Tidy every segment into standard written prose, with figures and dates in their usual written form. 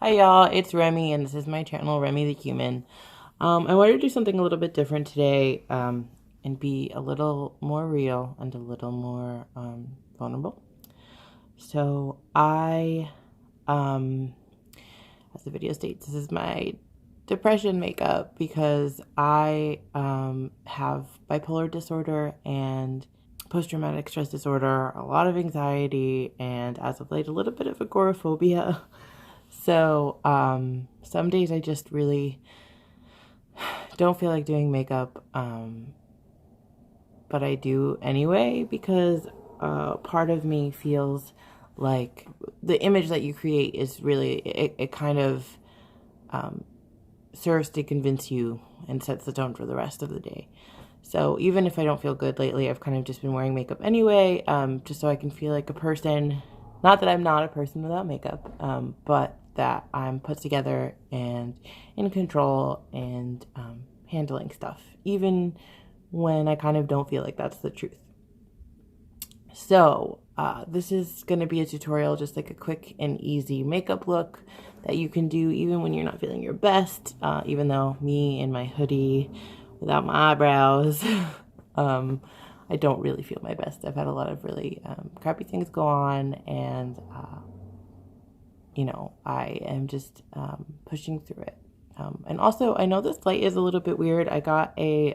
Hi y'all, it's Remy and this is my channel, Remy the Human. I wanted to do something a little bit different today and be a little more real and a little more vulnerable. So as the video states, this is my depression makeup because I have bipolar disorder and post-traumatic stress disorder, a lot of anxiety, and as of late, a little bit of agoraphobia. So, some days I just really don't feel like doing makeup, but I do anyway because part of me feels like the image that you create is really, it kind of serves to convince you and sets the tone for the rest of the day. So even if I don't feel good lately, I've kind of just been wearing makeup anyway, just so I can feel like a person. Not that I'm not a person without makeup, but that I'm put together and in control and handling stuff, even when I kind of don't feel like that's the truth. So this is going to be a tutorial, just like a quick and easy makeup look that you can do even when you're not feeling your best, even though me in my hoodie without my eyebrows, I don't really feel my best. I've had a lot of really crappy things go on, and I am just pushing through it. And also, I know this light is a little bit weird. I got a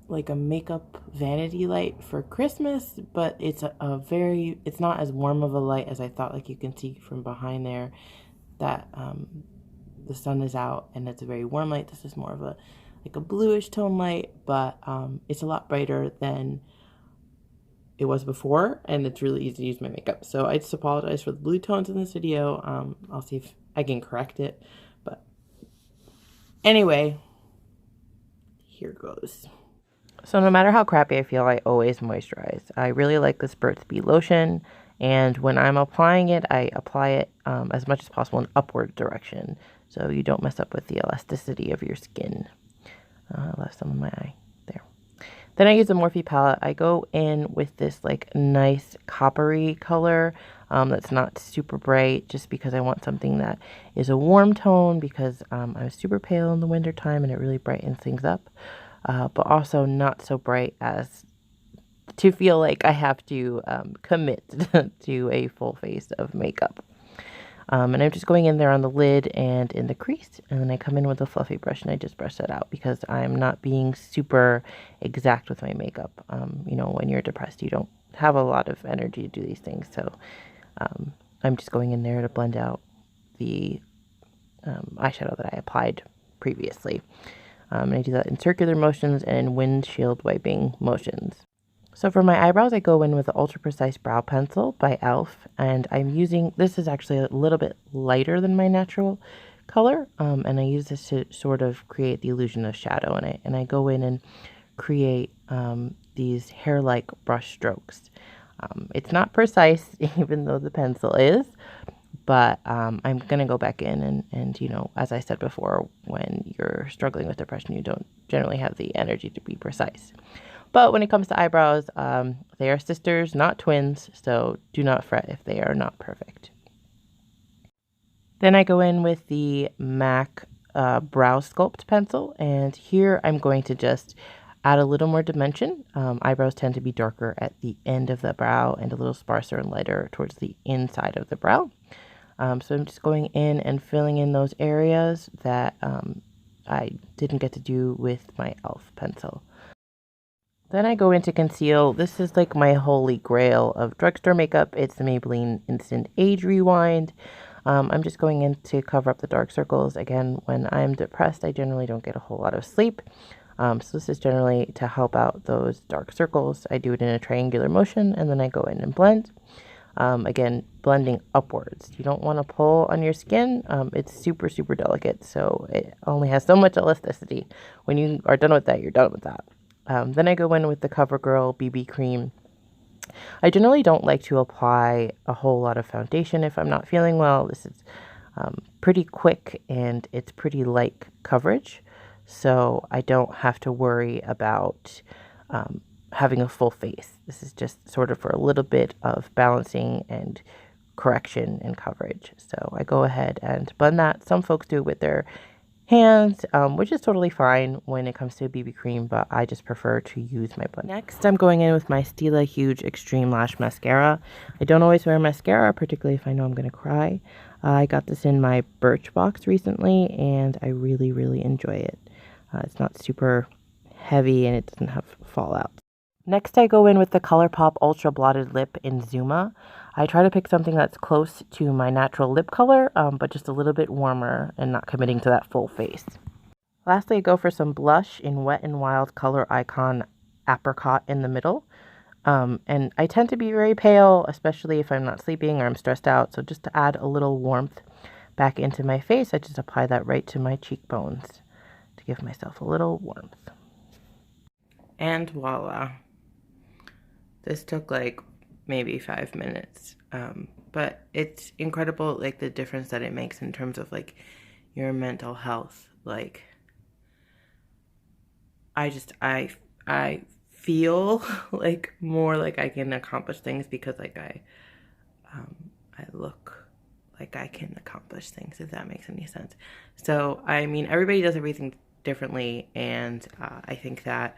like a makeup vanity light for Christmas, but it's it's not as warm of a light as I thought. Like you can see from behind there that the sun is out and it's a very warm light. This is more of a like a bluish tone light, but it's a lot brighter than it was before, and it's really easy to use my makeup. So I just apologize for the blue tones in this video. I'll see if I can correct it, but anyway, here goes. So no matter how crappy I feel, I always moisturize. I really like this Burt's Bees lotion, and when I'm applying it, I apply it as much as possible in upward direction, so you don't mess up with the elasticity of your skin. I left some on my eye there. Then I use the Morphe palette. I go in with this like nice coppery color that's not super bright, just because I want something that is a warm tone, because I'm super pale in the winter time and it really brightens things up. But also not so bright as to feel like I have to commit to a full face of makeup. And I'm just going in there on the lid and in the crease, and then I come in with a fluffy brush and I just brush that out because I'm not being super exact with my makeup. When you're depressed, you don't have a lot of energy to do these things, so I'm just going in there to blend out the eyeshadow that I applied previously. And I do that in circular motions and in windshield wiping motions. So for my eyebrows, I go in with the Ultra Precise Brow Pencil by e.l.f. And I'm using, this is actually a little bit lighter than my natural color. And I use this to sort of create the illusion of shadow. And I go in and create these hair-like brush strokes. It's not precise, even though the pencil is. But I'm going to go back in and, as I said before, when you're struggling with depression, you don't generally have the energy to be precise. But when it comes to eyebrows, they are sisters, not twins, so do not fret if they are not perfect. Then I go in with the MAC Brow Sculpt pencil, and here I'm going to just add a little more dimension. Eyebrows tend to be darker at the end of the brow and a little sparser and lighter towards the inside of the brow. So I'm just going in and filling in those areas that I didn't get to do with my e.l.f. pencil. Then I go in to conceal. This is like my holy grail of drugstore makeup. It's the Maybelline Instant Age Rewind. I'm just going in to cover up the dark circles. Again, when I'm depressed, I generally don't get a whole lot of sleep. So this is generally to help out those dark circles. I do it in a triangular motion, and then I go in and blend. Again, blending upwards. You don't want to pull on your skin. It's super, super delicate, so it only has so much elasticity. When you are done with that, you're done with that. Then I go in with the CoverGirl BB cream. I generally don't like to apply a whole lot of foundation if I'm not feeling well. This is pretty quick and it's pretty light coverage, so I don't have to worry about having a full face. This is just sort of for a little bit of balancing and correction and coverage. So I go ahead and blend that. Some folks do it with their hands, which is totally fine when it comes to BB cream, but I just prefer to use my blender. Next, I'm going in with my Stila Huge Extreme Lash Mascara. I don't always wear mascara, particularly if I know I'm going to cry. I got this in my Birchbox recently, and I really, really enjoy it. It's not super heavy, and it doesn't have fallout. Next, I go in with the ColourPop Ultra Blotted Lip in Zuma. I try to pick something that's close to my natural lip color, but just a little bit warmer and not committing to that full face. Lastly, I go for some blush in Wet n Wild Color Icon Apricot in the middle. And I tend to be very pale, especially if I'm not sleeping or I'm stressed out. So just to add a little warmth back into my face, I just apply that right to my cheekbones to give myself a little warmth. And voila. This took like maybe 5 minutes. But it's incredible, like, the difference that it makes in terms of, like, your mental health. Like, I feel like more like I can accomplish things because, like, I look like I can accomplish things, if that makes any sense. So, I mean, everybody does everything differently, and I think that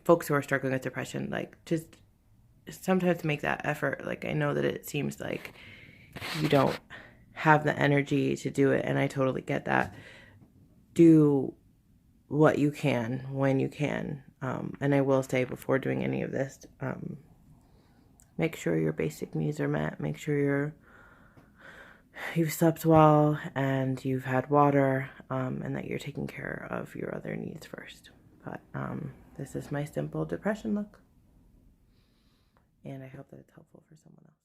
folks who are struggling with depression, like, just sometimes make that effort. Like, I know that it seems like you don't have the energy to do it, and I totally get that. Do what you can when you can. And I will say, before doing any of this, make sure your basic needs are met. Make sure you've slept well and you've had water, and that you're taking care of your other needs first. But this is my simple depression look, and I hope that it's helpful for someone else.